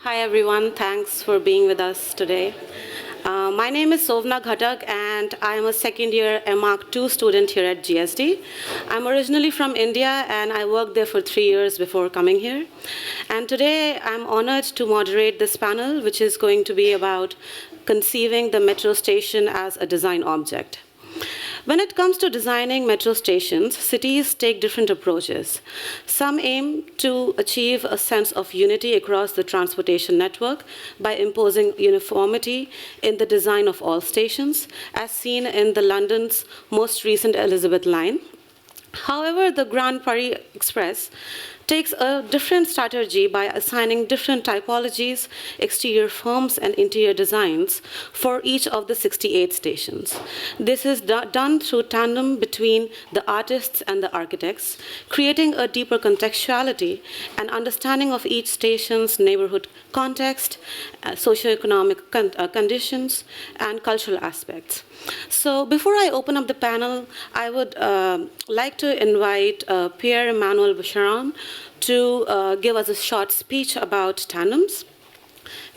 Hi everyone, thanks for being with us today. My name is Sovona Ghatak and I am a second year MArch 2 student here at GSD. I'm originally from India and I worked there for 3 years before coming here. And today I'm honored to moderate this panel, which is going to be about conceiving the metro station as a design object. When it comes to designing metro stations, cities take different approaches. Some aim to achieve a sense of unity across the transportation network by imposing uniformity in the design of all stations, as seen in the London's most recent Elizabeth line. However, the Grand Paris Express takes a different strategy by assigning different typologies, exterior forms, and interior designs for each of the 68 stations. This is done through tandem between the artists and the architects, creating a deeper contextuality and understanding of each station's neighborhood context, socioeconomic conditions, and cultural aspects. So before I open up the panel, I would like to invite Pierre-Emmanuel Becherand to give us a short speech about tandems.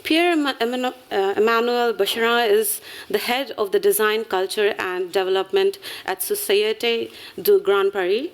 Pierre-Emmanuel Becherand is the head of the design, culture, and development at Société du Grand Paris,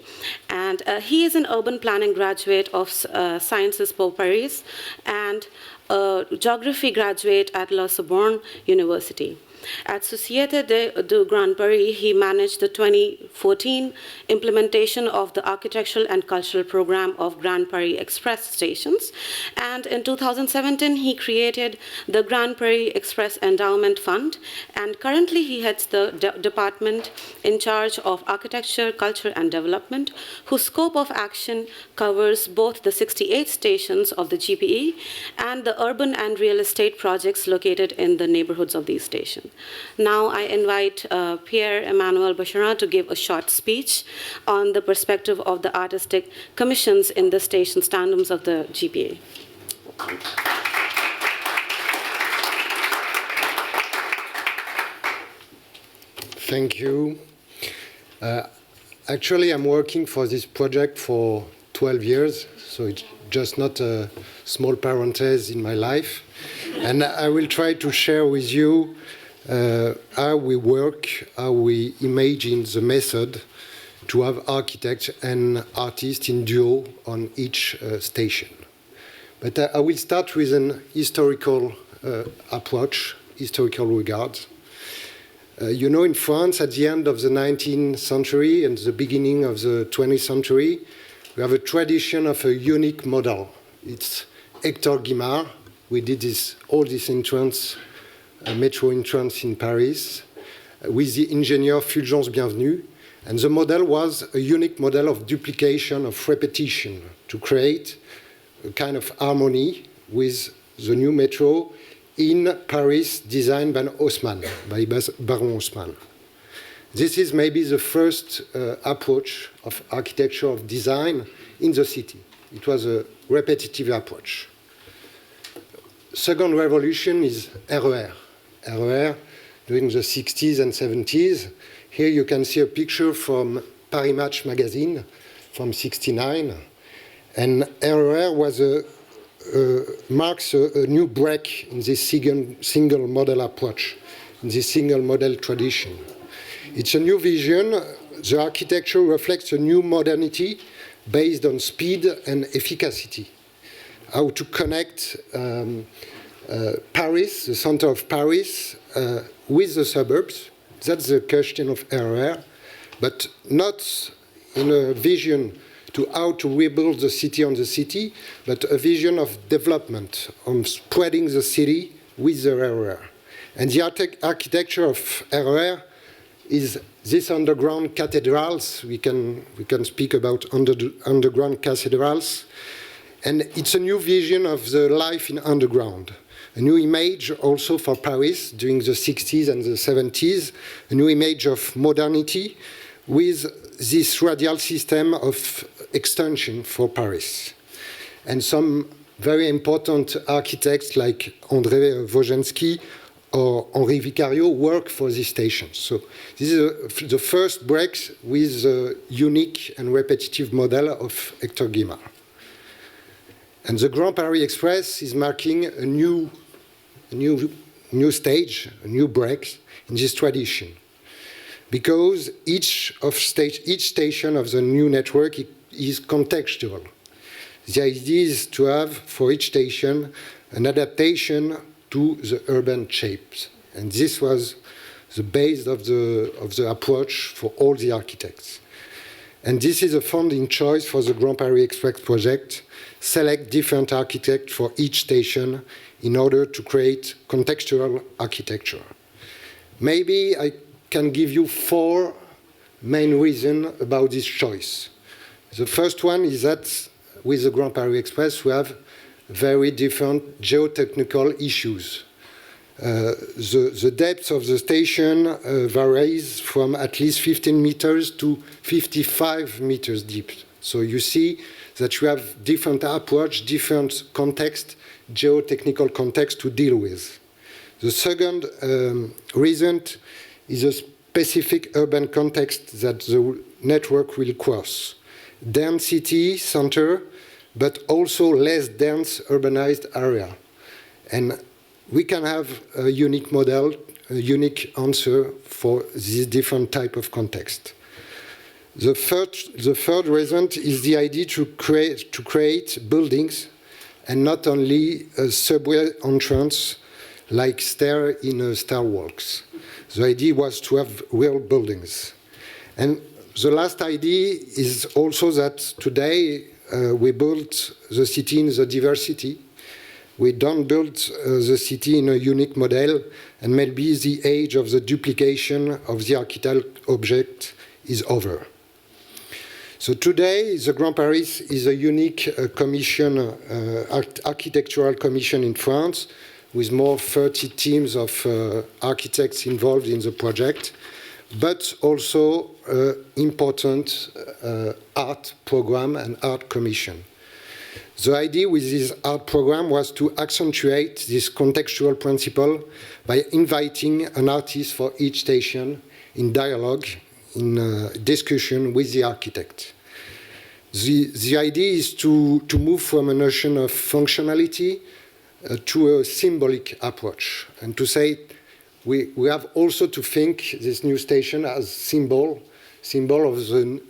and he is an urban planning graduate of Sciences Po Paris and a geography graduate at La Sorbonne University. At Société du Grand Paris, he managed the 2014 implementation of the architectural and cultural program of Grand Paris Express stations. And in 2017, he created the Grand Paris Express Endowment Fund. And currently, he heads the department in charge of architecture, culture, and development, whose scope of action covers both the 68 stations of the GPE and the urban and real estate projects located in the neighborhoods of these stations. Now I invite Pierre-Emmanuel Becherand to give a short speech on the perspective of the artistic commissions in the station tandems of the GPA. Thank you. Actually, I'm working for this project for 12 years, so it's just not a small parenthesis in my life. And I will try to share with you how we work, how we imagine the method to have architects and artists in duo on each station. But I will start with an historical approach, historical regard. You know, in France, at the end of the 19th century and the beginning of the 20th century, we have a tradition of a unique model. It's Hector Guimard. We did all this entrance, metro entrance in Paris, with the engineer Fulgence Bienvenu. And the model was a unique model of duplication, of repetition, to create a kind of harmony with the new metro in Paris, designed by Haussmann, by Baron Haussmann. This is maybe the first approach of architecture, of design in the city. It was a repetitive approach. Second revolution is RER. RER during the 60s and 70s. Here you can see a picture from Paris Match magazine from '69. And RER was marks a new break in this single model approach, in this single model tradition. It's a new vision. The architecture reflects a new modernity based on speed and efficacy. How to connect Paris, the center of Paris, with the suburbs. That's the question of RER, but not in a vision to how to rebuild the city on the city, but a vision of development, on spreading the city with the RER. And the architecture of RER is these underground cathedrals. We can speak about underground cathedrals. And it's a new vision of the life in underground. A new image also for Paris during the 60s and the 70s, a new image of modernity with this radial system of extension for Paris. And some very important architects like André Wojensky or Henri Vicario work for this station. So this is the first breaks with the unique and repetitive model of Hector Guimard. And the Grand Paris Express is marking a new stage, a new break in this tradition. Because each station of the new network is contextual. The idea is to have, for each station, an adaptation to the urban shapes. And this was the base of the approach for all the architects. And this is a founding choice for the Grand Paris Express project. Select different architects for each station in order to create contextual architecture. Maybe I can give you 4 main reasons about this choice. The first one is that with the Grand Paris Express, we have very different geotechnical issues. The depth of the station varies from at least 15 meters to 55 meters deep. So you see that you have different approach, different context, geotechnical context to deal with. The second reason is a specific urban context that the network will cross. Dense city center, but also less dense urbanized area. And we can have a unique model, a unique answer for this different type of context. The third reason is the idea to create buildings and not only a subway entrance like stair in Star Wars. The idea was to have real buildings. And the last idea is also that today we built the city in the diversity. We don't build the city in a unique model, and maybe the age of the duplication of the architectural object is over. So today, the Grand Paris is a unique commission, architectural commission in France, with more 30 teams of architects involved in the project, but also important art program and art commission. The idea with this art program was to accentuate this contextual principle by inviting an artist for each station in dialogue, in discussion with the architect. The idea is to move from a notion of functionality to a symbolic approach, and to say we have also to think this new station as symbol of the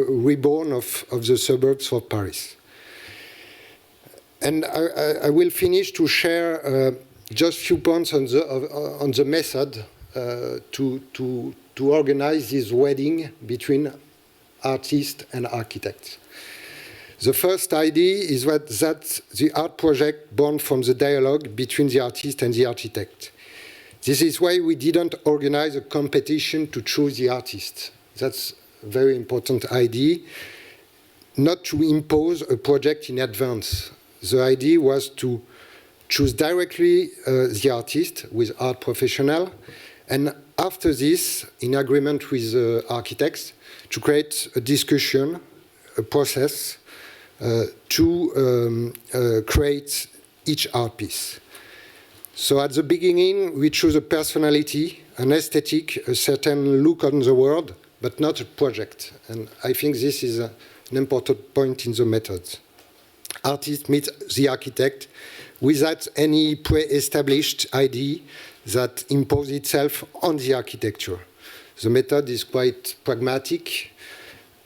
reborn of the suburbs of Paris. And I will finish to share just a few points on the method to organize this wedding between artist and architect. The first idea is that the art project born from the dialogue between the artist and the architect. This is why we didn't organize a competition to choose the artist. That's a very important idea. Not to impose a project in advance. The idea was to choose directly the artist with art professional, and after this, in agreement with the architects, to create a discussion, a process, to create each art piece. So at the beginning, we choose a personality, an aesthetic, a certain look on the world, but not a project. And I think this is an important point in the methods. Artist meets the architect without any pre-established idea that imposes itself on the architecture. The method is quite pragmatic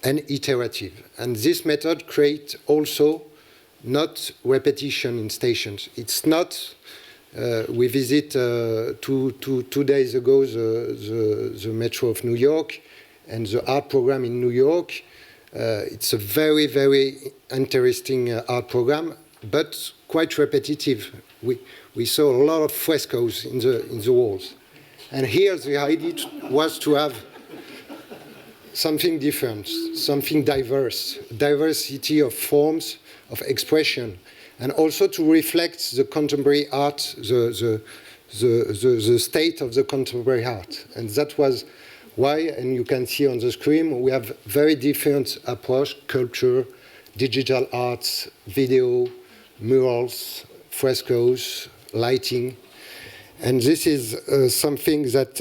and iterative. And this method creates also not repetition in stations. It's not, we visit 2 days ago the Metro of New York and the art program in New York. It's a very, very interesting art program, but quite repetitive. We saw a lot of frescoes in the walls. And here the idea was to have something different, something diverse, diversity of forms, of expression, and also to reflect the contemporary art, the state of the contemporary art. And that was why, and you can see on the screen, we have very different approach: sculpture, digital arts, video, murals, frescoes, lighting. And this is something that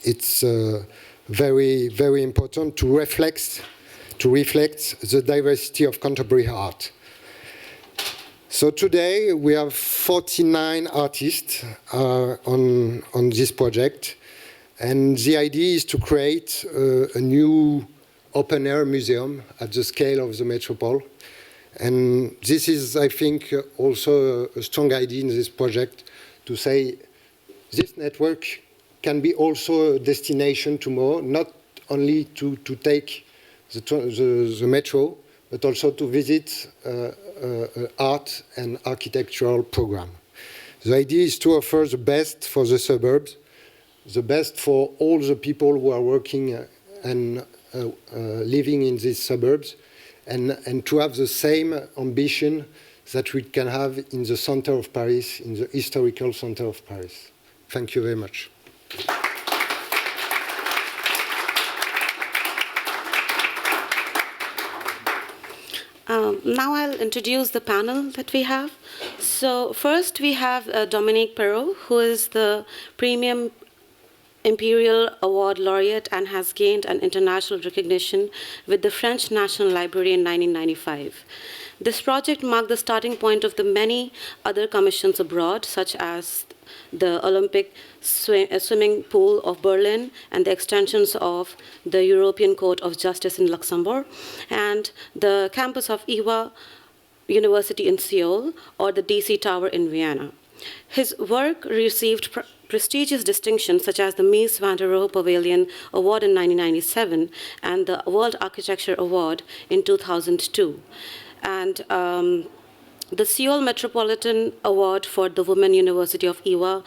it's very, very important to reflect the diversity of contemporary art. So today we have 49 artists on this project, and the idea is to create a new open-air museum at the scale of the metropole. And this is, I think, also a strong idea in this project to say this network can be also a destination tomorrow, not only to take the metro, but also to visit art and architectural program. The idea is to offer the best for the suburbs, the best for all the people who are working and living in these suburbs, and to have the same ambition that we can have in the center of Paris, in the historical center of Paris. Thank you very much. Now I'll introduce the panel that we have. So first we have Dominique Perrault, who is the Premium Imperial Award laureate and has gained an international recognition with the French National Library in 1995. This project marked the starting point of the many other commissions abroad, such as the Olympic swimming pool of Berlin and the extensions of the European Court of Justice in Luxembourg, and the campus of Ewha University in Seoul, or the DC Tower in Vienna. His work received prestigious distinctions such as the Mies van der Rohe Pavilion Award in 1997 and the World Architecture Award in 2002. And the Seoul Metropolitan Award for the Women University of Ewha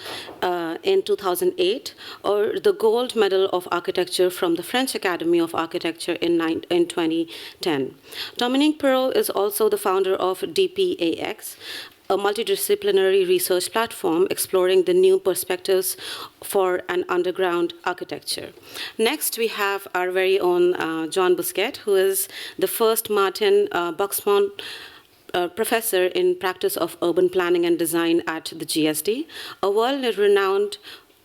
in 2008, or the Gold Medal of Architecture from the French Academy of Architecture in 2010. Dominique Perrault is also the founder of DPAX, a multidisciplinary research platform exploring the new perspectives for an underground architecture. Next, we have our very own Joan Busquets, who is the first Martin Buxmont professor in practice of urban planning and design at the GSD, a world-renowned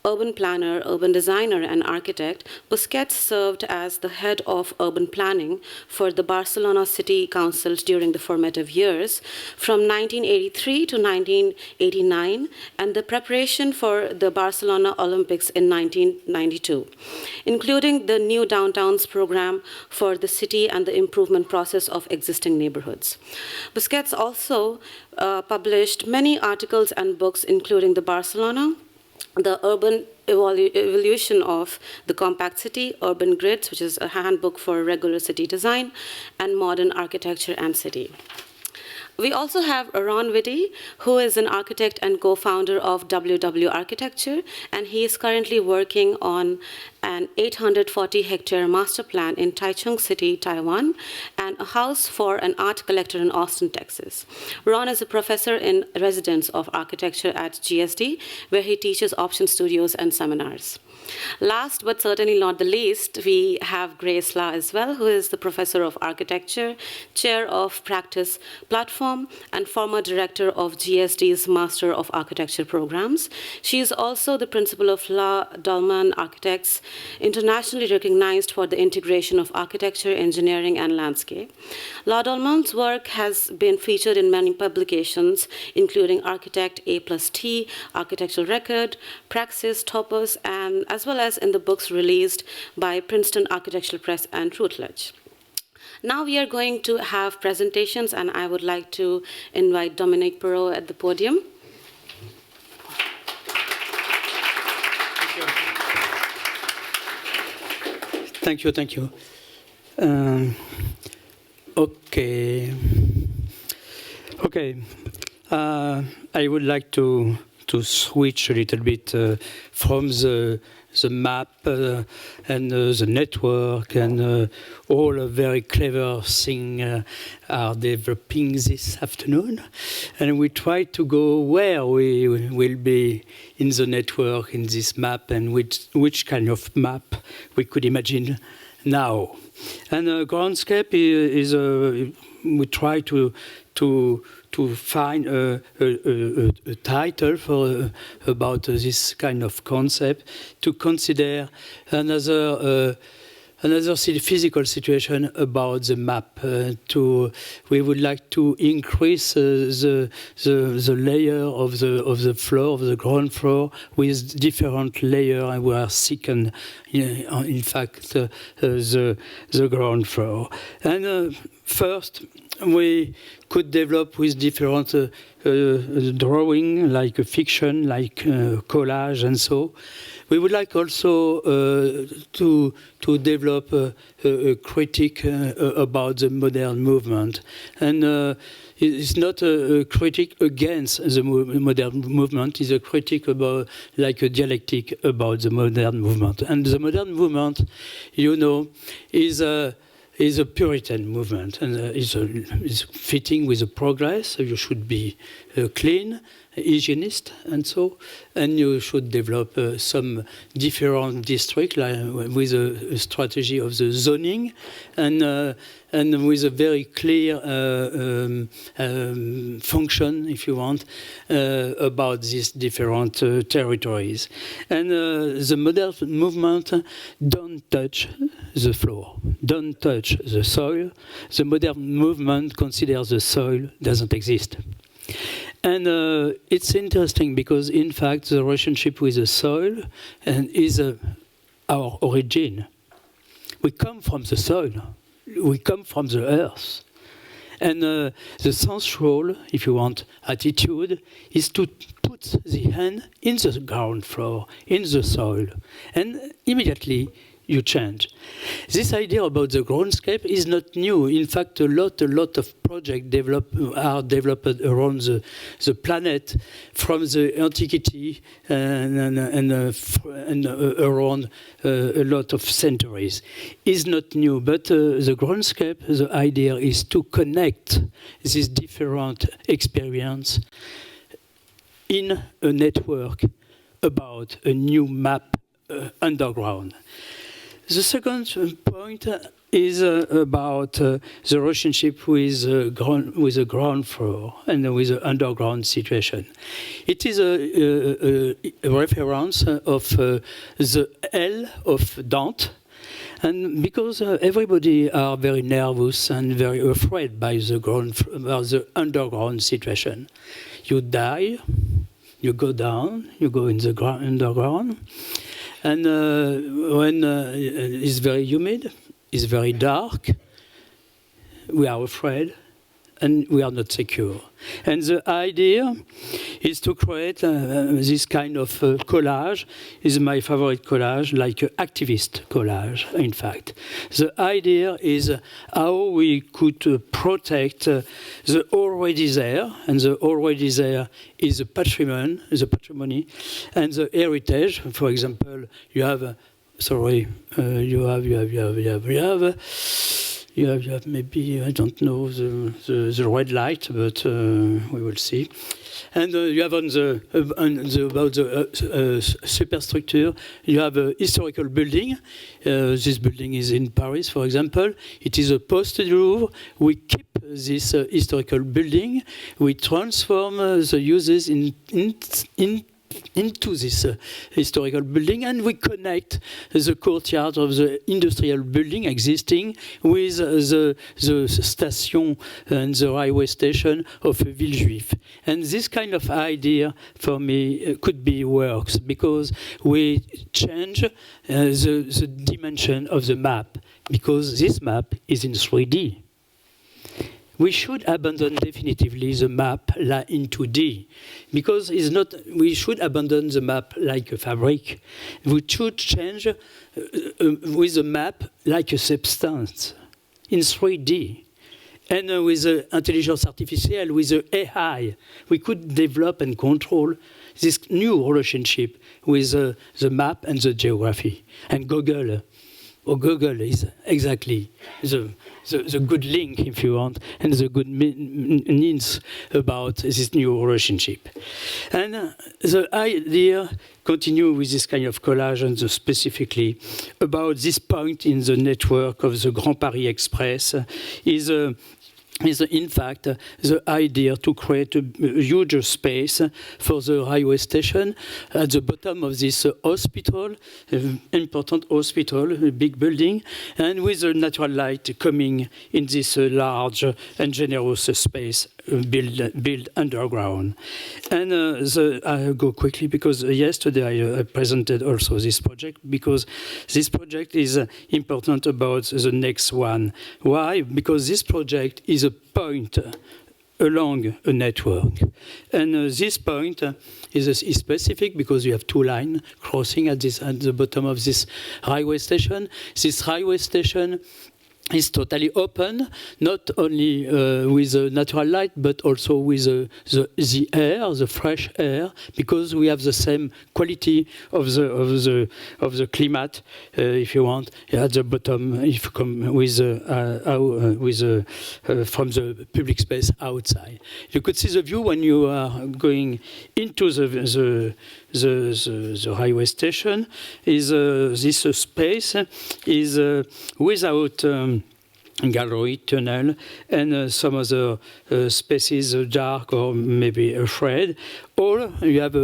urban planner, urban designer, and architect. Busquets served as the head of urban planning for the Barcelona City Council during the formative years from 1983 to 1989, and the preparation for the Barcelona Olympics in 1992, including the New Downtowns program for the city and the improvement process of existing neighborhoods. Busquets also published many articles and books, including the Barcelona, the urban evolution of the compact city, urban grids, which is a handbook for regular city design, and modern architecture and city. We also have Ron Witte, who is an architect and co-founder of WW Architecture, and he is currently working on an 840-hectare master plan in Taichung City, Taiwan, and a house for an art collector in Austin, Texas. Ron is a professor in residence of architecture at GSD, where he teaches option studios and seminars. Last but certainly not the least, we have Grace La as well, who is the professor of architecture, chair of practice platform, and former director of GSD's Master of Architecture programs. She is also the principal of La Dolman Architects, internationally recognized for the integration of architecture, engineering, and landscape. La Dolman's work has been featured in many publications, including Architect A+T, Architectural Record, Praxis, Topos, and as well as in the books released by Princeton Architectural Press and Routledge. Now we are going to have presentations, and I would like to invite Dominique Perrault at the podium. Thank you. Okay. I would like to switch a little bit from the map and the network and all a very clever thing are developing this afternoon. And we try to go where we will be in the network, in this map, and which kind of map we could imagine now. And groundscape is we try to find a title for about this kind of concept, to consider another another physical situation about the map. We would like to increase the layer of the floor, of the ground floor, with different layer, and we are seeking, in fact, the ground floor. And first, we could develop with different drawing, like a fiction, like collage, and so. We would like also to develop a critique about the modern movement, and it's not a critique against the modern movement. It's a critique about, like a dialectic about the modern movement. And the modern movement, you know, is a Puritan movement, and is fitting with the progress. So you should be clean, hygienist, and so, and you should develop some different districts with a strategy of the zoning, and with a very clear function, if you want, about these different territories. And the modern movement don't touch the floor, don't touch the soil. The modern movement considers the soil doesn't exist. And it's interesting because, in fact, the relationship with the soil is our origin. We come from the soil. We come from the earth. And the central, if you want, attitude is to put the hand in the ground floor, in the soil. And immediately you change. This idea about the groundscape is not new. In fact, a lot of projects are developed around the planet from the antiquity and around a lot of centuries. It's not new, but the groundscape, the idea is to connect this different experience in a network about a new map underground. The second point is about the relationship with the ground floor and with the underground situation. It is a reference of the L of Dante, and because everybody are very nervous and very afraid by the underground situation. You die, you go down, you go in the underground. And when it's very humid, it's very dark, we are afraid, and we are not secure. And the idea is to create this kind of collage. Is my favorite collage, like an activist collage, in fact. The idea is how we could protect the already there, and the already there is the patrimony, and the heritage. For example, you have, you have maybe, I don't know, the red light, but we will see. And you have about the superstructure, you have a historical building. This building is in Paris, for example. It is a Poste du Louvre. We keep this historical building. We transform the uses into this historical building, and we connect the courtyard of the industrial building existing with the station and the railway station of Villejuif. And this kind of idea, for me, could be works, because we change the dimension of the map, because this map is in 3D. We should abandon definitively the map in 2D, because it's not. We should abandon the map like a fabric. We should change with the map like a substance in 3D. And with the intelligence artificial, with the AI, we could develop and control this new relationship with the map and the geography. And Google is exactly the good link, if you want, and the good means about this new relationship. And the idea continue with this kind of collage, and specifically about this point in the network of the Grand Paris Express is is in fact the idea to create a huge space for the railway station at the bottom of this hospital, important hospital, a big building, and with the natural light coming in this large and generous space built underground. And I'll go quickly because yesterday I presented also this project, because this project is important about the next one. Why? Because this project is a point along a network. And this point is specific because you have two lines crossing at the bottom of this railway station. This railway station is totally open, not only with the natural light, but also with the air, the fresh air, because we have the same quality of the climate, if you want, at the bottom. If you come with from the public space outside, you could see the view when you are going into the railway station. Is this space is without gallery, tunnel, and some other spaces, dark or maybe afraid. All you have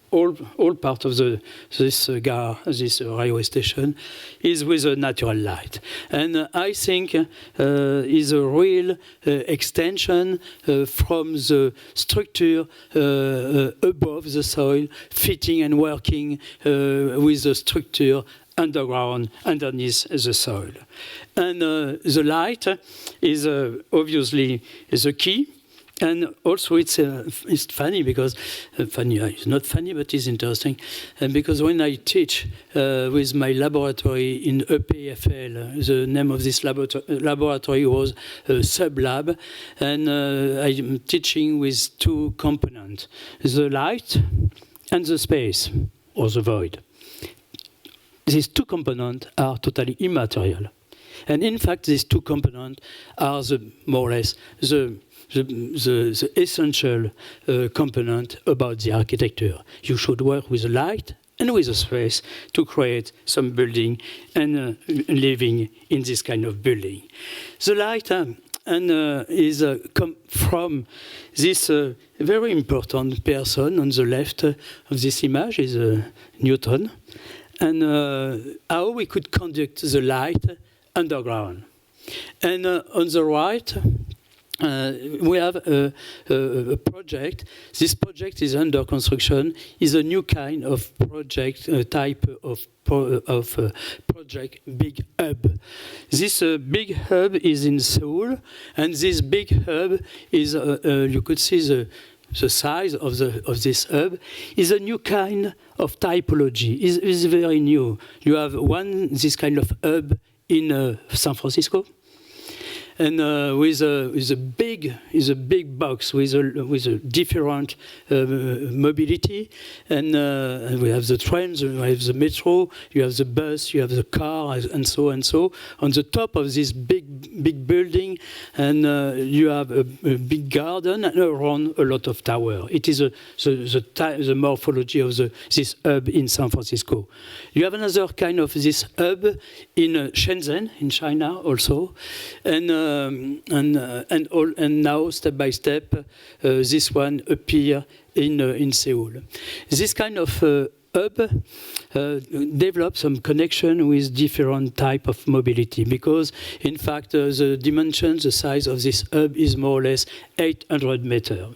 all part of this railway station is with a natural light, and I think is a real extension from the structure above the soil, fitting and working with the structure underground, underneath the soil. And the light is obviously the key. And also it's funny because, it's not funny, but it's interesting. And because when I teach with my laboratory in EPFL, the name of this laboratory was Sublab, and I'm teaching with two components, the light and the space, or the void. These two components are totally immaterial. And in fact, these two components are more or less the essential component about the architecture. You should work with the light and with the space to create some building and living in this kind of building. The light is come from this very important person on the left of this image, is Newton. And how we could conduct the light underground. And on the right, we have a project. This project is under construction. Is a new kind of project, type of project, big hub. This big hub is in Seoul, and this big hub is you could see the size of this hub is a new kind of typology. Is very new. You have this kind of hub in San Francisco, and with a big box with a different mobility, and we have the trains, we have the metro, you have the bus, you have the car, and so on the top of this big building, and you have a big garden and around a lot of tower. It is the morphology of this hub in San Francisco. You have another kind of this hub in Shenzhen in China also, and now step by step this one appear in Seoul. This kind of hub develop some connection with different type of mobility, because in fact the dimension, the size of this hub is more or less 800 meters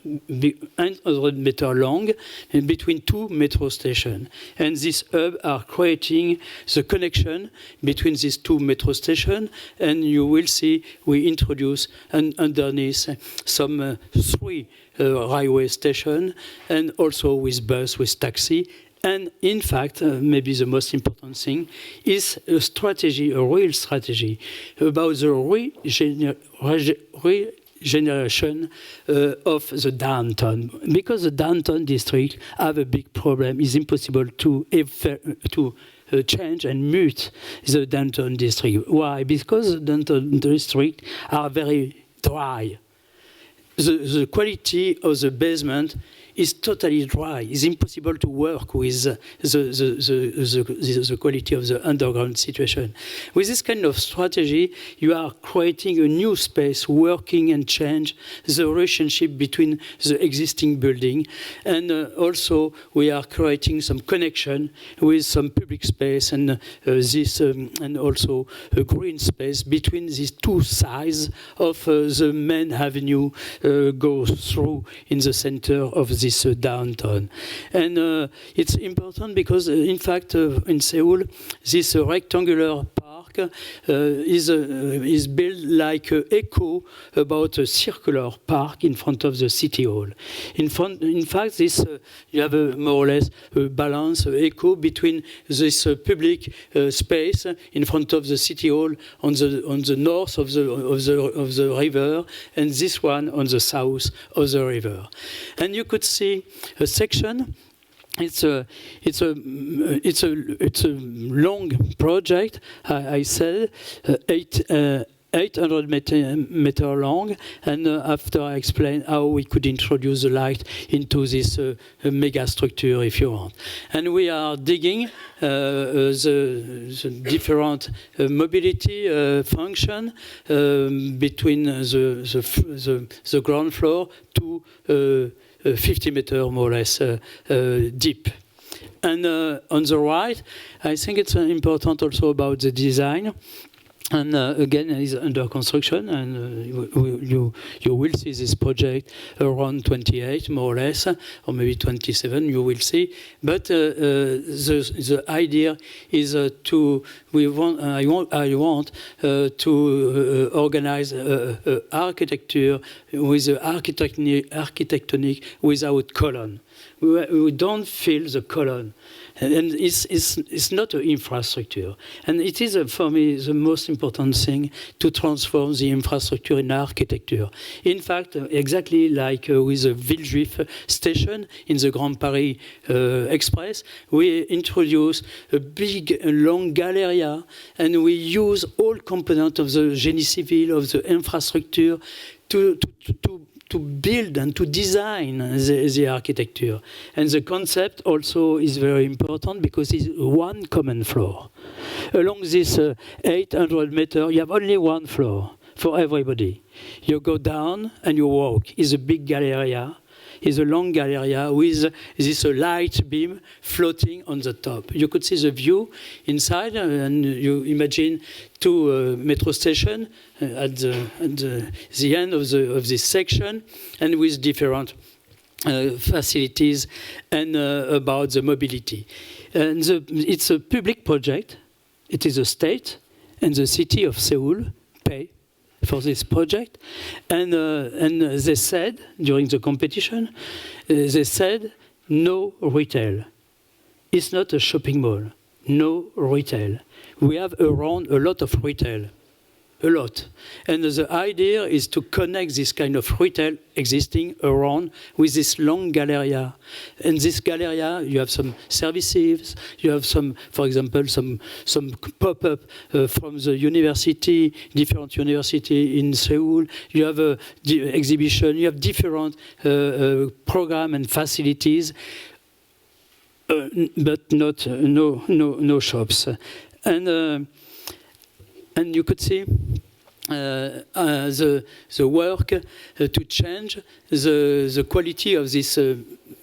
long, and between two metro stations. And this hub are creating the connection between these two metro stations, and you will see we introduce underneath some 3 railway stations, and also with bus, with taxi. And in fact, maybe the most important thing is a strategy, a real strategy about the regeneration of the downtown. Because the downtown district have a big problem. It's impossible to change and mute the downtown district. Why? Because the downtown district are very dry. The quality of the basement is totally dry. It's impossible to work with the quality of the underground situation. With this kind of strategy, you are creating a new space, working and change the relationship between the existing building. And also, we are creating some connection with some public space and and also a green space between these two sides of the main avenue goes through in the center of this downtown. And it's important because, in fact, in Seoul, this rectangular park is built like an echo about a circular park in front of the city hall. In fact, this you have a more or less a balance, an echo between this public space in front of the city hall on the north of the river, and this one on the south of the river. And you could see a section. It's a long project. I said 800 meter long, and after I explain how we could introduce the light into this mega structure, if you want. And we are digging the different mobility function between the ground floor to 50 meter more or less deep. And on the right, I think it's important also about the design. And again, it's under construction, and you will see this project around 28, more or less, or maybe 27. You will see. But the idea is I want to organize architecture with architectonic without column. We don't feel the column. And it's not an infrastructure. And it is, for me, the most important thing to transform the infrastructure in architecture. In fact, exactly like with the Villejuif station in the Grand Paris Express, we introduce a big, long galleria, and we use all components of the génie civil, of the infrastructure, to build and to design the architecture. And the concept also is very important because it's one common floor. Along this 800 meters, you have only one floor for everybody. You go down and you walk. It's a big galleria. It's a long galleria with this light beam floating on the top. You could see the view inside, and you imagine two metro stations at the end of this section, and with different facilities and about the mobility. And it's a public project. It is a state, and the city of Seoul pay for this project, and they said during the competition, they said no retail. It's not a shopping mall. No retail. We have around a lot of retail. A lot. And the idea is to connect this kind of retail existing around with this long galleria. In this galleria, you have some services, you have some, for example, some pop-up from the university, different university in Seoul. You have an exhibition, you have different program and facilities, but no shops. And you could see the work to change the quality of this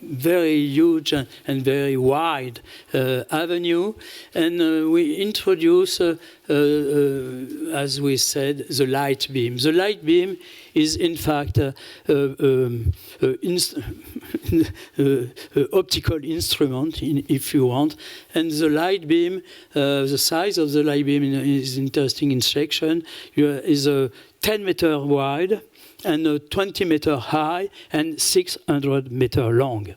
very huge and very wide avenue. And we introduce, as we said, the light beam. The light beam is, in fact, optical instrument, if you want. And the light beam, the size of the light beam is interesting in section. Is 10 meter wide and 20 meter high and 600 meter long.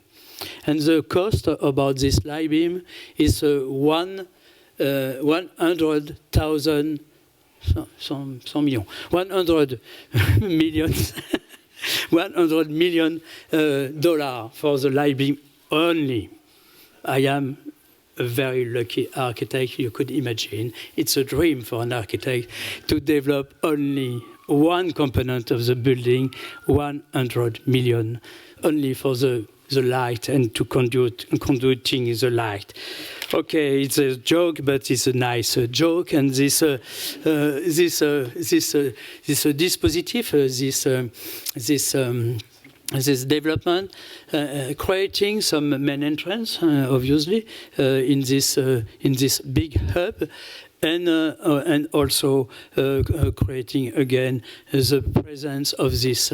And the cost about this light beam is 100,000 100 millions, $100 million for the light beam only. I am a very lucky architect, you could imagine. It's a dream for an architect to develop only one component of the building, 100 million, only for the the light and to conducting the light. Okay, it's a joke, but it's a nice joke, and this dispositif, this development, creating some main entrance, obviously, in this big hub, and also creating again the presence of this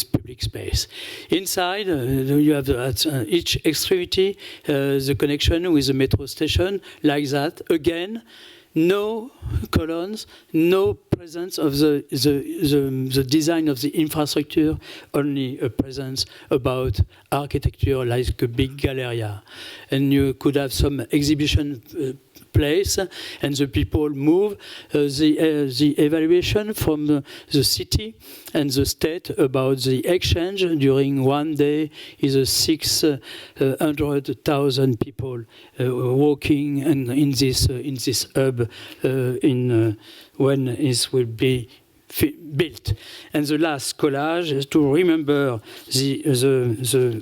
public space. Inside, you have at each extremity the connection with the metro station, like that. Again, no columns, no presence of the design of the infrastructure, only a presence about architecture like a big galleria. And you could have some exhibition place, and the people move. The evaluation from the city and the state about the exchange during one day is 600,000 people walking in this hub when it will be built. And the last collage is to remember the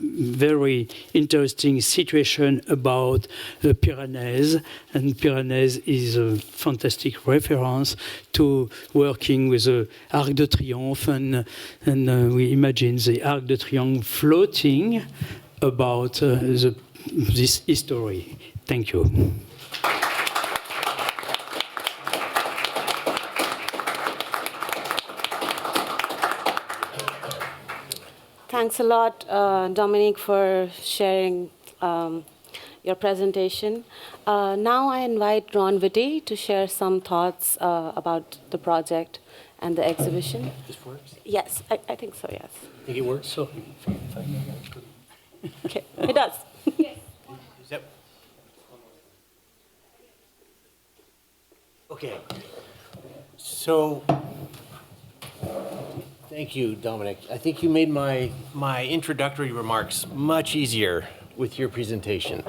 very interesting situation about the Pyrenees. And Pyrenees is a fantastic reference to working with the Arc de Triomphe, and we imagine the Arc de Triomphe floating about this history. Thank you. Thanks a lot, Dominique, for sharing your presentation. Now I invite Ron Witte to share some thoughts about the project and the exhibition. This works? Yes, I think so, yes. Think it works? So, Okay, it does. is that? Okay. So, thank you, Dominic. I think you made my introductory remarks much easier with your presentation.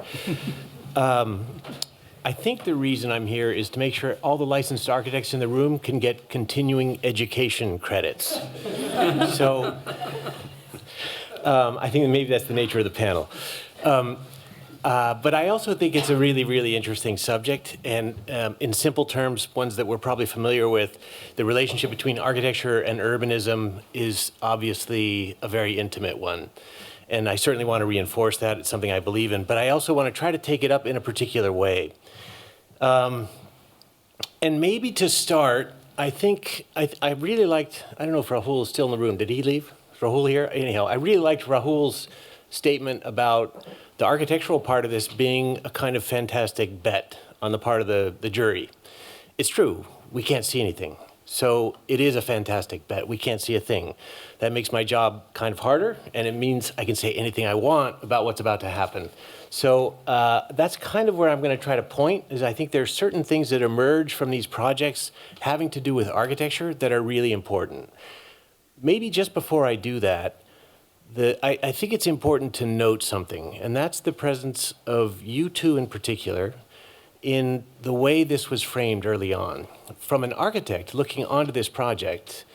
I think the reason I'm here is to make sure all the licensed architects in the room can get continuing education credits. So I think maybe that's the nature of the panel. But I also think it's a really, really interesting subject, and in simple terms, ones that we're probably familiar with, the relationship between architecture and urbanism is obviously a very intimate one. And I certainly want to reinforce that. It's something I believe in, but I also want to try to take it up in a particular way. And maybe to start, I think I really liked, I don't know if Rahul is still in the room. Did he leave? Is Rahul here? Anyhow, I really liked Rahul's statement about the architectural part of this being a kind of fantastic bet on the part of the jury. It's true, we can't see anything. So it is a fantastic bet. We can't see a thing. That makes my job kind of harder, and it means I can say anything I want about what's about to happen. So that's kind of where I'm going to try to point, is I think there are certain things that emerge from these projects having to do with architecture that are really important. Maybe just before I do that, I think it's important to note something, and that's the presence of you two in particular in the way this was framed early on. From an architect looking onto this project,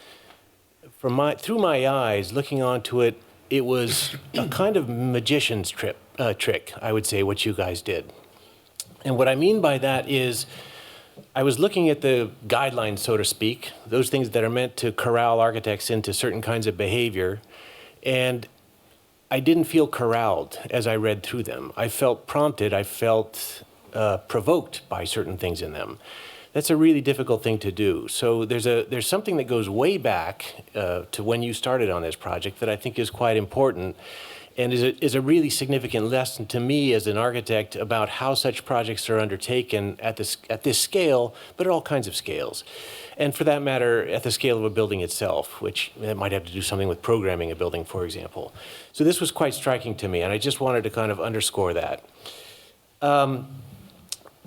through my eyes, looking onto it, it was a kind of magician's trick, I would say, what you guys did. And what I mean by that is, I was looking at the guidelines, so to speak, those things that are meant to corral architects into certain kinds of behavior, and I didn't feel corralled as I read through them. I felt prompted, I felt provoked by certain things in them. That's a really difficult thing to do. So there's something that goes way back to when you started on this project that I think is quite important, and is a really significant lesson to me as an architect about how such projects are undertaken at this scale, but at all kinds of scales. And for that matter, at the scale of a building itself, which might have to do something with programming a building, for example. So this was quite striking to me, and I just wanted to kind of underscore that.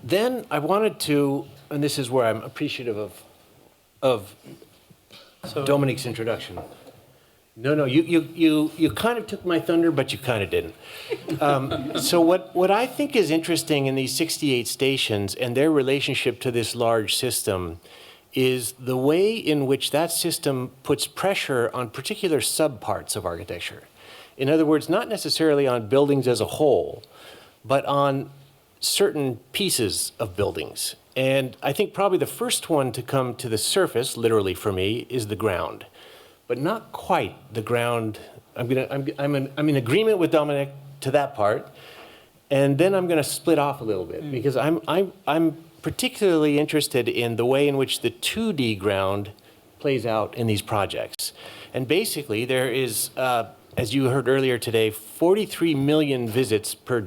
Then I wanted to, and this is where I'm appreciative of Dominique's introduction. No, you kind of took my thunder, but you kind of didn't. So what I think is interesting in these 68 stations and their relationship to this large system is the way in which that system puts pressure on particular subparts of architecture. In other words, not necessarily on buildings as a whole, but on certain pieces of buildings. And I think probably the first one to come to the surface, literally for me, is the ground. But not quite the ground. I'm in agreement with Dominique to that part. And then I'm going to split off a little bit because I'm particularly interested in the way in which the 2D ground plays out in these projects. And basically, there is, as you heard earlier today, 43 million visits per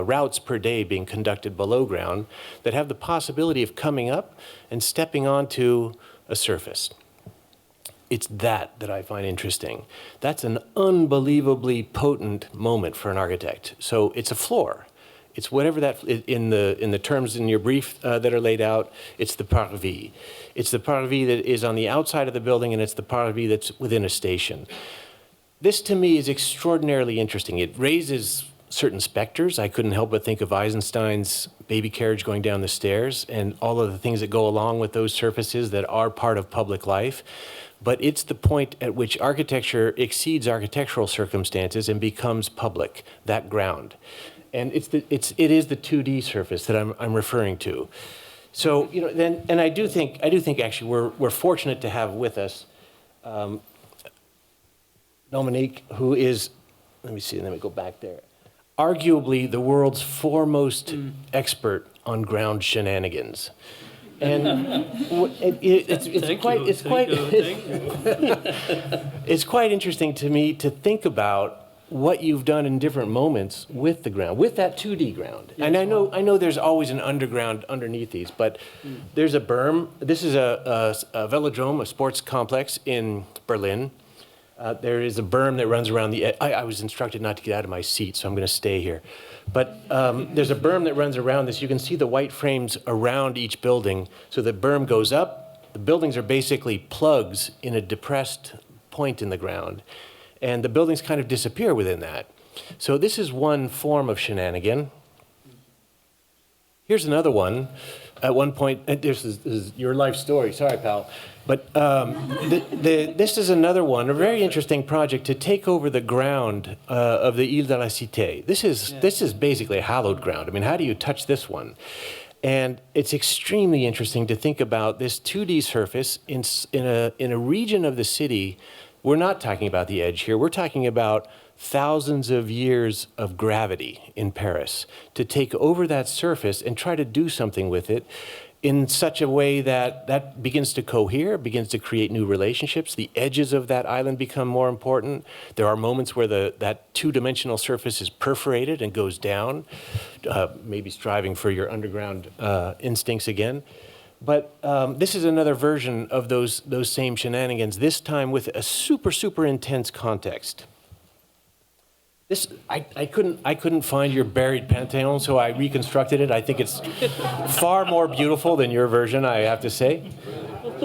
routes per day being conducted below ground that have the possibility of coming up and stepping onto a surface. It's that I find interesting. That's an unbelievably potent moment for an architect. So it's a floor. It's whatever that, in the terms in your brief that are laid out, it's the parvis. It's the parvis that is on the outside of the building, and it's the parvis that's within a station. This, to me, is extraordinarily interesting. It raises certain specters. I couldn't help but think of Eisenstein's baby carriage going down the stairs and all of the things that go along with those surfaces that are part of public life. But it's the point at which architecture exceeds architectural circumstances and becomes public, that ground. And it is the 2D surface that I'm referring to. So, you know, then, and I do think actually we're fortunate to have with us Dominique, who is, let me go back there, arguably the world's foremost expert on ground shenanigans. And it's quite interesting to me to think about what you've done in different moments with the ground, with that 2D ground. Yes. And I know there's always an underground underneath these, but there's a berm. This is a velodrome, a sports complex in Berlin. There is a berm that runs around the edge. I was instructed not to get out of my seat, so I'm going to stay here. But there's a berm that runs around this. You can see the white frames around each building. So the berm goes up. The buildings are basically plugs in a depressed point in the ground. And the buildings kind of disappear within that. So this is one form of shenanigan. Here's another one. At one point, this is your life story. Sorry, pal. But this is another one, a very interesting project to take over the ground of the Ile de la Cité. This is basically hallowed ground. I mean, how do you touch this one? And it's extremely interesting to think about this 2D surface in a region of the city. We're not talking about the edge here. We're talking about thousands of years of gravity in Paris to take over that surface and try to do something with it in such a way that begins to cohere, begins to create new relationships. The edges of that island become more important. There are moments where that two-dimensional surface is perforated and goes down, maybe striving for your underground instincts again. But this is another version of those same shenanigans, this time with a super, super intense context. I couldn't find your buried Panthéon, so I reconstructed it. I think it's far more beautiful than your version, I have to say.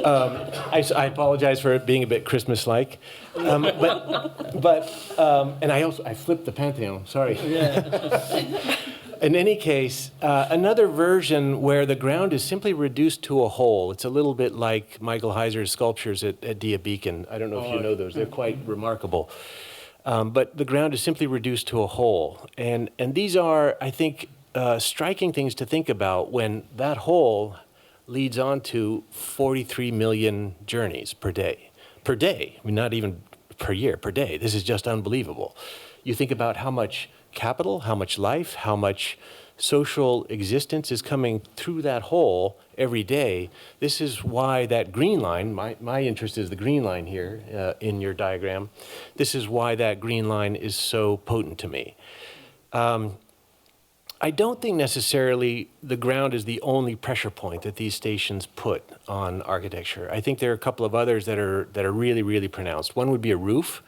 I apologize for it being a bit Christmas-like, and I flipped the Panthéon. Sorry. Yeah. In any case, another version where the ground is simply reduced to a hole. It's a little bit like Michael Heiser's sculptures at Dia Beacon. I don't know if you know those. They're quite remarkable. But the ground is simply reduced to a hole. And these are, I think, striking things to think about when that hole leads on to 43 million journeys per day. Per day, I mean, not even per year, per day. This is just unbelievable. You think about how much capital, how much life, how much social existence is coming through that hole every day. This is why that green line, my interest is the green line here in your diagram. This is why that green line is so potent to me. I don't think necessarily the ground is the only pressure point that these stations put on architecture. I think there are a couple of others that are really, really pronounced. One would be a roof.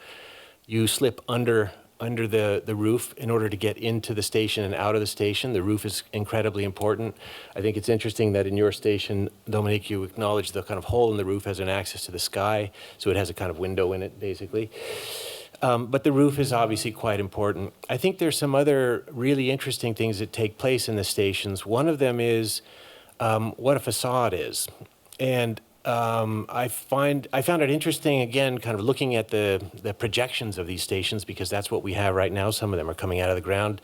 You slip under the roof in order to get into the station and out of the station. The roof is incredibly important. I think it's interesting that in your station, Dominique, you acknowledge the kind of hole in the roof has an access to the sky, so it has a kind of window in it, basically. But the roof is obviously quite important. I think there's some other really interesting things that take place in the stations. One of them is what a facade is. And I found it interesting, again, kind of looking at the projections of these stations, because that's what we have right now. Some of them are coming out of the ground.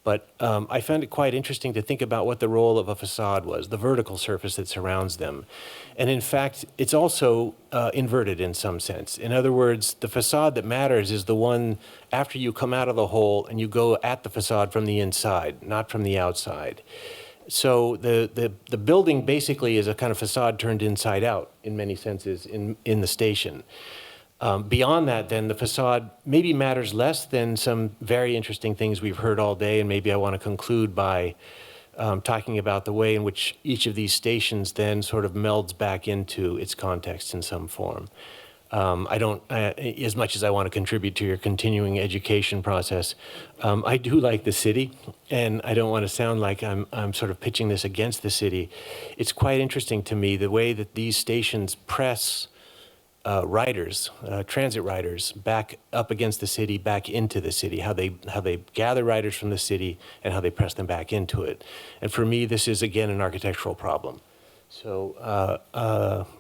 But I found it quite interesting to think about what the role of a facade was, the vertical surface that surrounds them. And in fact, it's also inverted in some sense. In other words, the facade that matters is the one after you come out of the hole and you go at the facade from the inside, not from the outside. So the building basically is a kind of facade turned inside out in many senses in the station. Beyond that, then, the facade maybe matters less than some very interesting things we've heard all day, and maybe I want to conclude by talking about the way in which each of these stations then sort of melds back into its context in some form. I don't, as much as I want to contribute to your continuing education process, I do like the city, and I don't want to sound like I'm sort of pitching this against the city. It's quite interesting to me the way that these stations press riders, transit riders, back up against the city, back into the city, how they gather riders from the city and how they press them back into it. And for me, this is, again, an architectural problem. So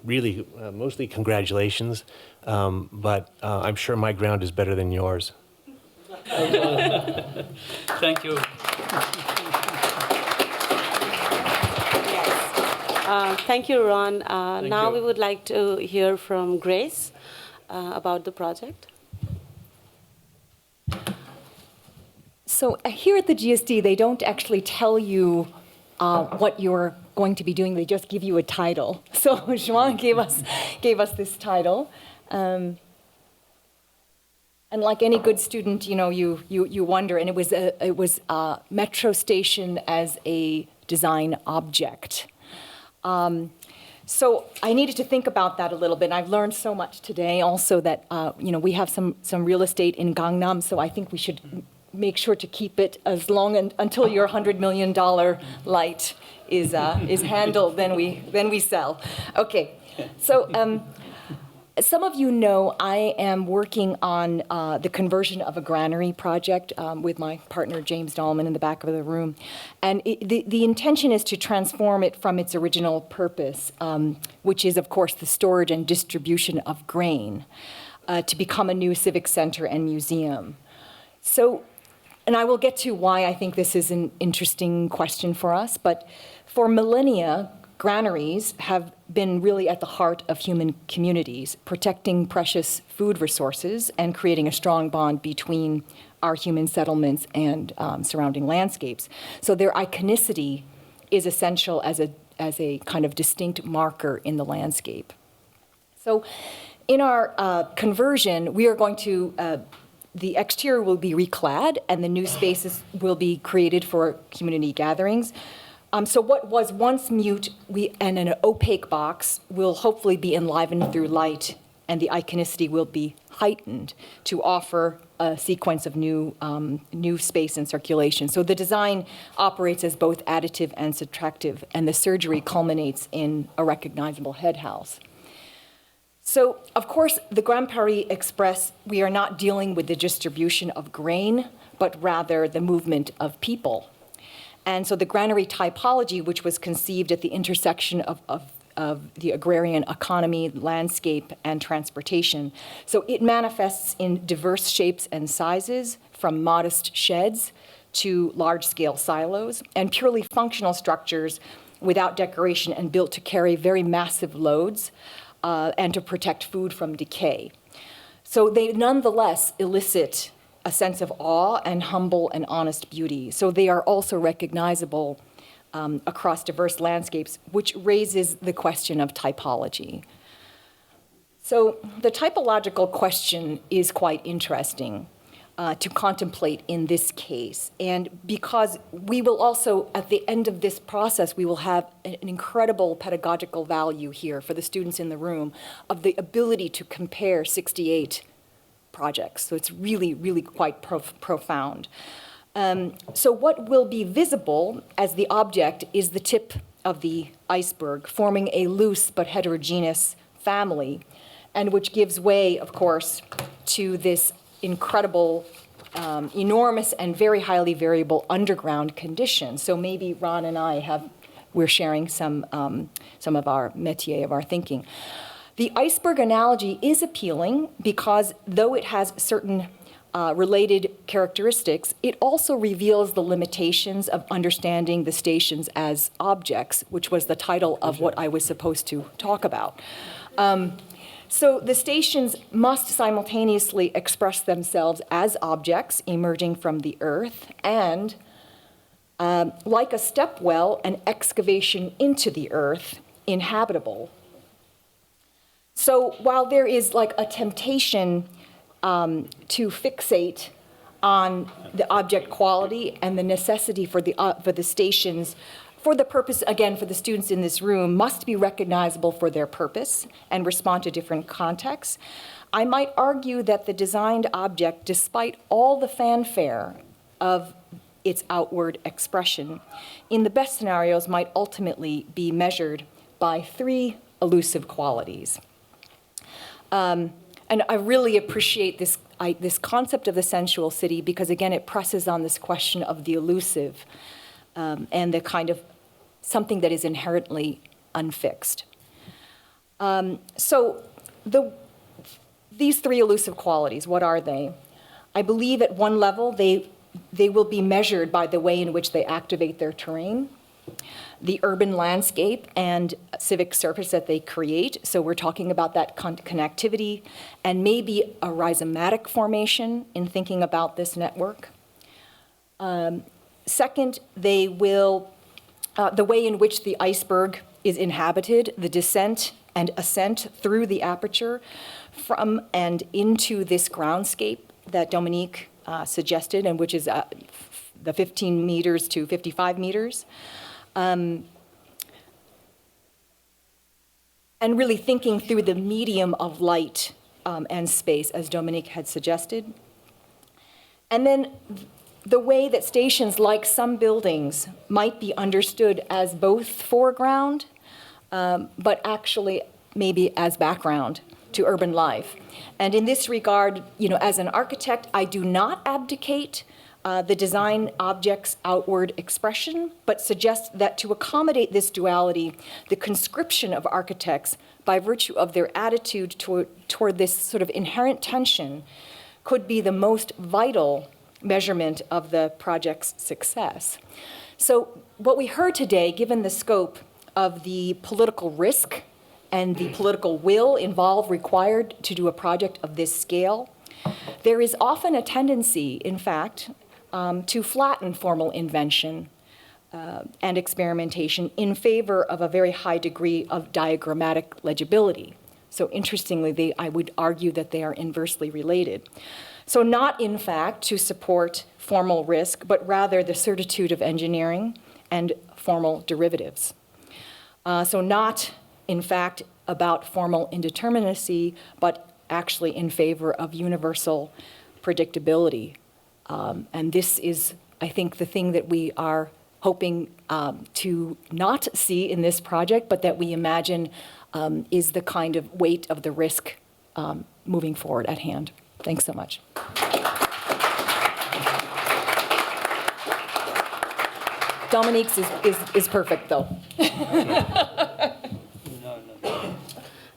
really, mostly congratulations, but I'm sure my ground is better than yours. Thank you. Thank you, Ron. Now you. we would like to hear from Grace about the project. So here at the GSD, they don't actually tell you what you're going to be doing. They just give you a title. So Joan gave us this title. And like any good student, you know, you wonder. And it was Metro Station as a design object. So I needed to think about that a little bit. And I've learned so much today also that, you know, we have some real estate in Gangnam, so I think we should make sure to keep it as long until your $100 million light is handled, then we sell. Okay, so some of you know I am working on the conversion of a granary project with my partner James Dahlman in the back of the room. And the intention is to transform it from its original purpose, which is, of course, the storage and distribution of grain, to become a new civic center and museum. So, and I will get to why I think this is an interesting question for us, but for millennia, granaries have been really at the heart of human communities, protecting precious food resources and creating a strong bond between our human settlements and surrounding landscapes. So their iconicity is essential as a kind of distinct marker in the landscape. So in our conversion, we are going to, the exterior will be reclad and the new spaces will be created for community gatherings. So what was once mute and an opaque box will hopefully be enlivened through light, and the iconicity will be heightened to offer a sequence of new space and circulation. So the design operates as both additive and subtractive, and the surgery culminates in a recognizable head house. So, of course, the Grand Paris Express, we are not dealing with the distribution of grain, but rather the movement of people. And so the granary typology, which was conceived at the intersection of the agrarian economy, landscape, and transportation. So it manifests in diverse shapes and sizes, from modest sheds to large-scale silos, and purely functional structures without decoration and built to carry very massive loads and to protect food from decay. So they nonetheless elicit a sense of awe and humble and honest beauty. So they are also recognizable across diverse landscapes, which raises the question of typology. So the typological question is quite interesting to contemplate in this case. And because we will also, at the end of this process, we will have an incredible pedagogical value here for the students in the room of the ability to compare 68 projects. So it's really, really quite profound. So what will be visible as the object is the tip of the iceberg, forming a loose but heterogeneous family, and which gives way, of course, to this incredible, enormous and very highly variable underground condition. So maybe Ron and I have we're sharing some of our métier, of our thinking. The iceberg analogy is appealing because though it has certain related characteristics, it also reveals the limitations of understanding the stations as objects, which was the title of what I was supposed to talk about. So the stations must simultaneously express themselves as objects emerging from the earth and, like a step well, an excavation into the earth, inhabitable. So while there is like a temptation to fixate on the object quality and the necessity for the stations, for the purpose, again, for the students in this room, must be recognizable for their purpose and respond to different contexts, I might argue that the designed object, despite all the fanfare of its outward expression, in the best scenarios might ultimately be measured by 3 elusive qualities. And I really appreciate this concept of the sensual city because, again, it presses on this question of the elusive and the kind of something that is inherently unfixed. So these 3 elusive qualities, what are they? I believe at one level they will be measured by the way in which they activate their terrain, the urban landscape and civic surface that they create. So we're talking about that connectivity and maybe a rhizomatic formation in thinking about this network. Second, they will, the way in which the iceberg is inhabited, the descent and ascent through the aperture from and into this groundscape that Dominique suggested, and which is the 15 meters to 55 meters. And really thinking through the medium of light and space, as Dominique had suggested. And then the way that stations, like some buildings, might be understood as both foreground, but actually maybe as background to urban life. And in this regard, as an architect, I do not abdicate the design object's outward expression, but suggest that to accommodate this duality, the conscription of architects, by virtue of their attitude toward this sort of inherent tension, could be the most vital measurement of the project's success. So what we heard today, given the scope of the political risk and the political will required to do a project of this scale, there is often a tendency, in fact, to flatten formal invention and experimentation in favor of a very high degree of diagrammatic legibility. So interestingly, I would argue that they are inversely related. So not, in fact, to support formal risk, but rather the certitude of engineering and formal derivatives. So not, in fact, about formal indeterminacy, but actually in favor of universal predictability. And this is, I think, the thing that we are hoping to not see in this project, but that we imagine is the kind of weight of the risk moving forward at hand. Thanks so much. Dominique's is perfect, though.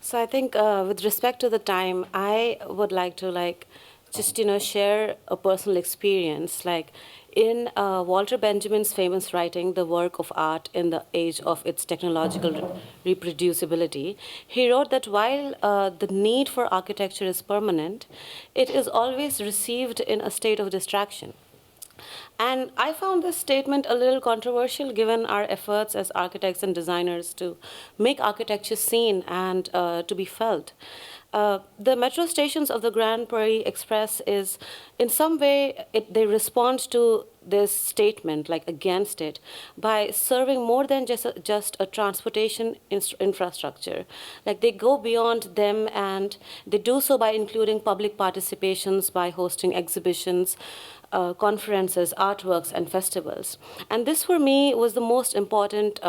So I think with respect to the time, I would like to just share a personal experience. In Walter Benjamin's famous writing, The Work of Art in the Age of Its Technological Reproducibility, he wrote that while the need for architecture is permanent, it is always received in a state of distraction. And I found this statement a little controversial given our efforts as architects and designers to make architecture seen and to be felt. The metro stations of the Grand Paris Express is, in some way, they respond to this statement, against it, by serving more than just a transportation infrastructure. They go beyond them, and they do so by including public participations, by hosting exhibitions, conferences, artworks, and festivals. And this, for me, was the most important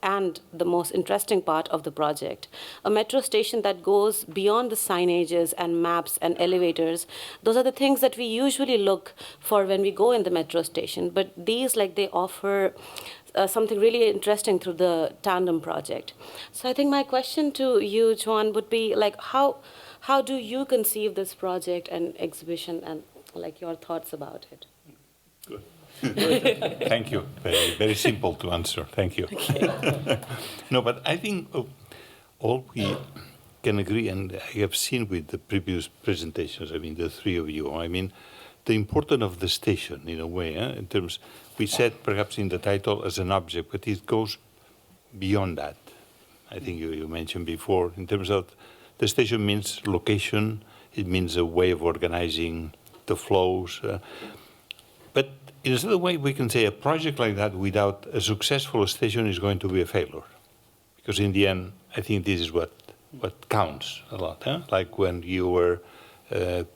and the most interesting part of the project. A metro station that goes beyond the signages and maps and elevators. Those are the things that we usually look for when we go in the metro station. But these, they offer something really interesting through the Tandem project. So I think my question to you, Joan, would be like, how do you conceive this project and exhibition, and like your thoughts about it? Good. Thank you. Very, very simple to answer. Thank you. Okay. No, but I think all we can agree, and I have seen with the previous presentations, I mean, the three of you, I mean, the importance of the station in a way, in terms, we said perhaps in the title as an object, but it goes beyond that. I think you mentioned before, in terms of the station means location, it means a way of organizing the flows. But in another way, we can say a project like that without a successful station is going to be a failure. Because in the end, I think this is what counts a lot. Like when you were,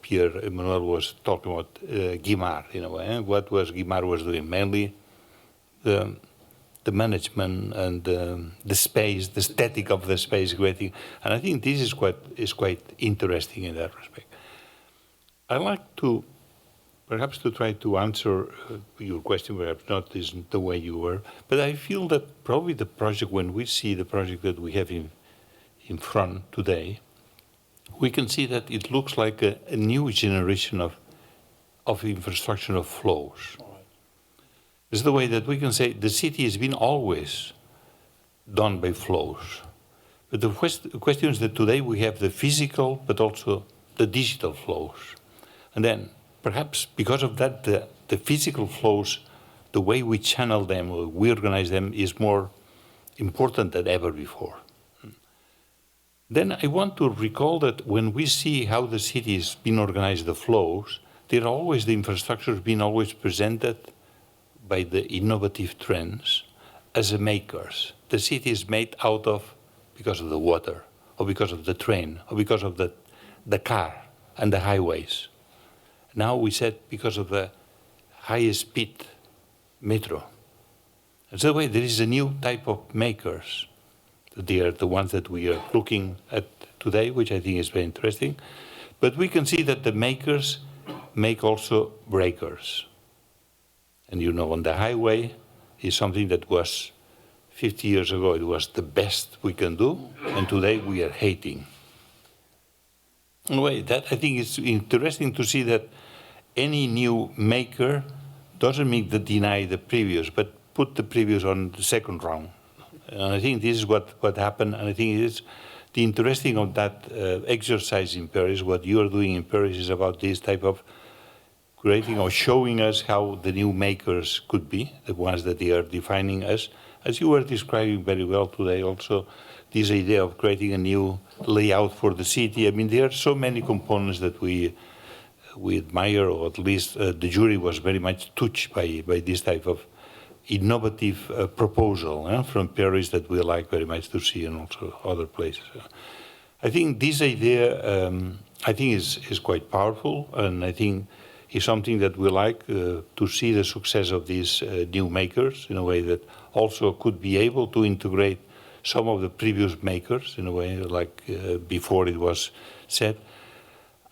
Pierre-Emmanuel was talking about Guimard, in a way. What was Guimard was doing? Mainly the management and the space, the aesthetic of the space creating. And I think this is quite interesting in that respect. I like to perhaps to try to answer your question, perhaps not isn't the way you were, but I feel that probably the project, when we see the project that we have in front today, we can see that it looks like a new generation of infrastructure of flows. This is the way that we can say the city has been always done by flows. But the question is that today we have the physical, but also the digital flows. And then perhaps because of that, the physical flows, the way we channel them, or we organize them, is more important than ever before. Then I want to recall that when we see how the city has been organized, the flows, there are always the infrastructure being always presented by the innovative trends as a makers. The city is made out of because of the water, or because of the train, or because of the car and the highways. Now we said because of the high-speed metro. And so there is a new type of makers. They are the ones that we are looking at today, which I think is very interesting. But we can see that the makers make also breakers. And you know, on the highway is something that was 50 years ago, it was the best we can do, and today we are hating. In a way, that I think it's interesting to see that any new maker doesn't mean to deny the previous, but put the previous on the second round. And I think this is what happened, and I think it is the interesting of that exercise in Paris. What you are doing in Paris is about this type of creating or showing us how the new makers could be, the ones that they are defining us. As you were describing very well today also, this idea of creating a new layout for the city. I mean, there are so many components that we admire, or at least the jury was very much touched by this type of innovative proposal from Paris that we like very much to see, and also other places. I think this idea, I think is quite powerful, and I think is something that we like to see the success of these new makers in a way that also could be able to integrate some of the previous makers in a way like before it was said.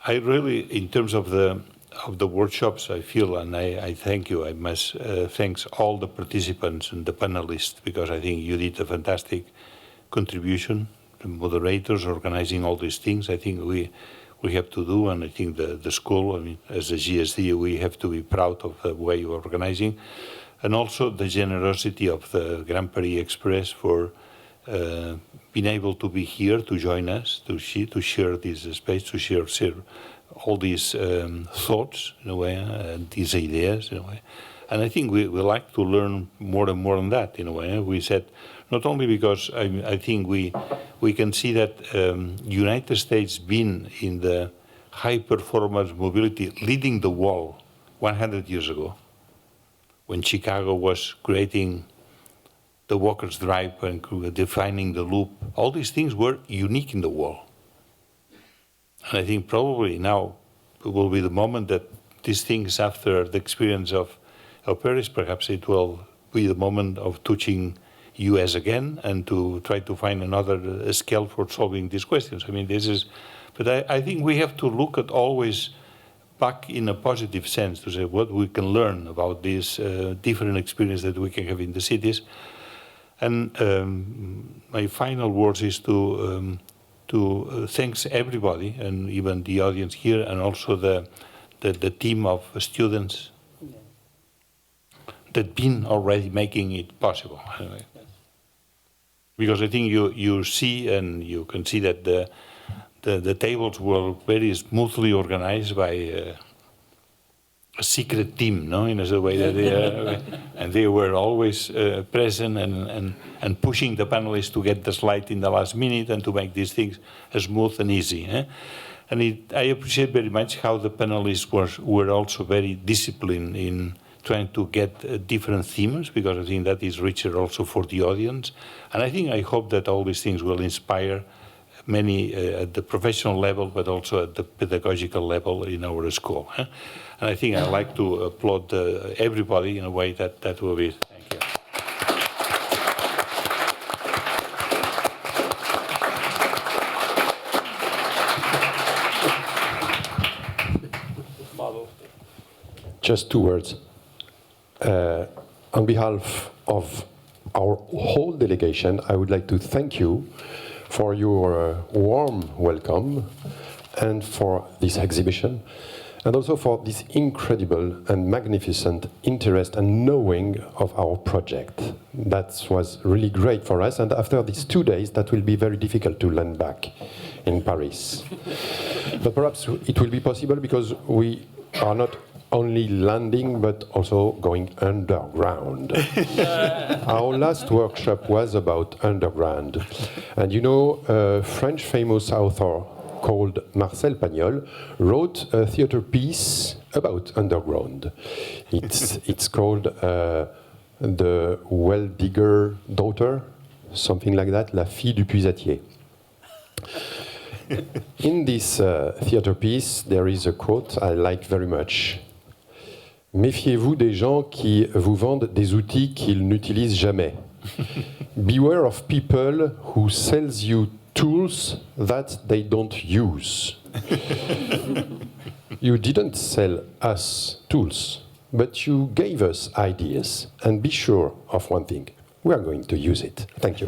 I really, in terms of the workshops, I feel, and I thank you, I must thank all the participants and the panelists, because I think you did a fantastic contribution, the moderators organizing all these things. I think we have to do, and I think the school, I mean, as a GSD, we have to be proud of the way you're organizing, and also the generosity of the Grand Paris Express for being able to be here to join us, to share this space, to share all these thoughts in a way, and these ideas in a way. And I think we like to learn more and more on that in a way. We said, not only because I think we can see that United States been in the high performance mobility leading the world 100 years ago, when Chicago was creating the Walker's Drive and defining the loop. All these things were unique in the world. And I think probably now will be the moment that these things, after the experience of Paris, perhaps it will be the moment of touching US again and to try to find another scale for solving these questions. I mean, this is, but I think we have to look at always back in a positive sense to say what we can learn about this different experience that we can have in the cities. And my final words is to thanks everybody, and even the audience here, and also the team of students that been already making it possible. Anyway. Because I think you see, and you can see that the tables were very smoothly organized by a secret team, no, in a way that and they were always present and pushing the panelists to get the slide in the last minute and to make these things smooth and easy. And I appreciate very much how the panelists were also very disciplined in trying to get different themes, because I think that is richer also for the audience. And I hope that all these things will inspire many at the professional level, but also at the pedagogical level in our school. And I think I'd like to applaud everybody in a way that will be. Thank you. Just 2 words. On behalf of our whole delegation, I would like to thank you for your warm welcome and for this exhibition, and also for this incredible and magnificent interest and knowing of our project. That was really great for us, and after these 2 days, that will be very difficult to land back in Paris. But perhaps it will be possible because we are not only landing, but also going underground. Our last workshop was about underground. And you know, a French famous author called Marcel Pagnol wrote a theater piece about underground. It's called The Well Digger Daughter, something like that, La Fille du Puisatier. In this theater piece, there is a quote I like very much. Méfiez-vous des gens qui vous vendent des outils qu'ils n'utilisent jamais. Beware of people who sells you tools that they don't use. You didn't sell us tools, but you gave us ideas. And be sure of one thing, we are going to use it. Thank you.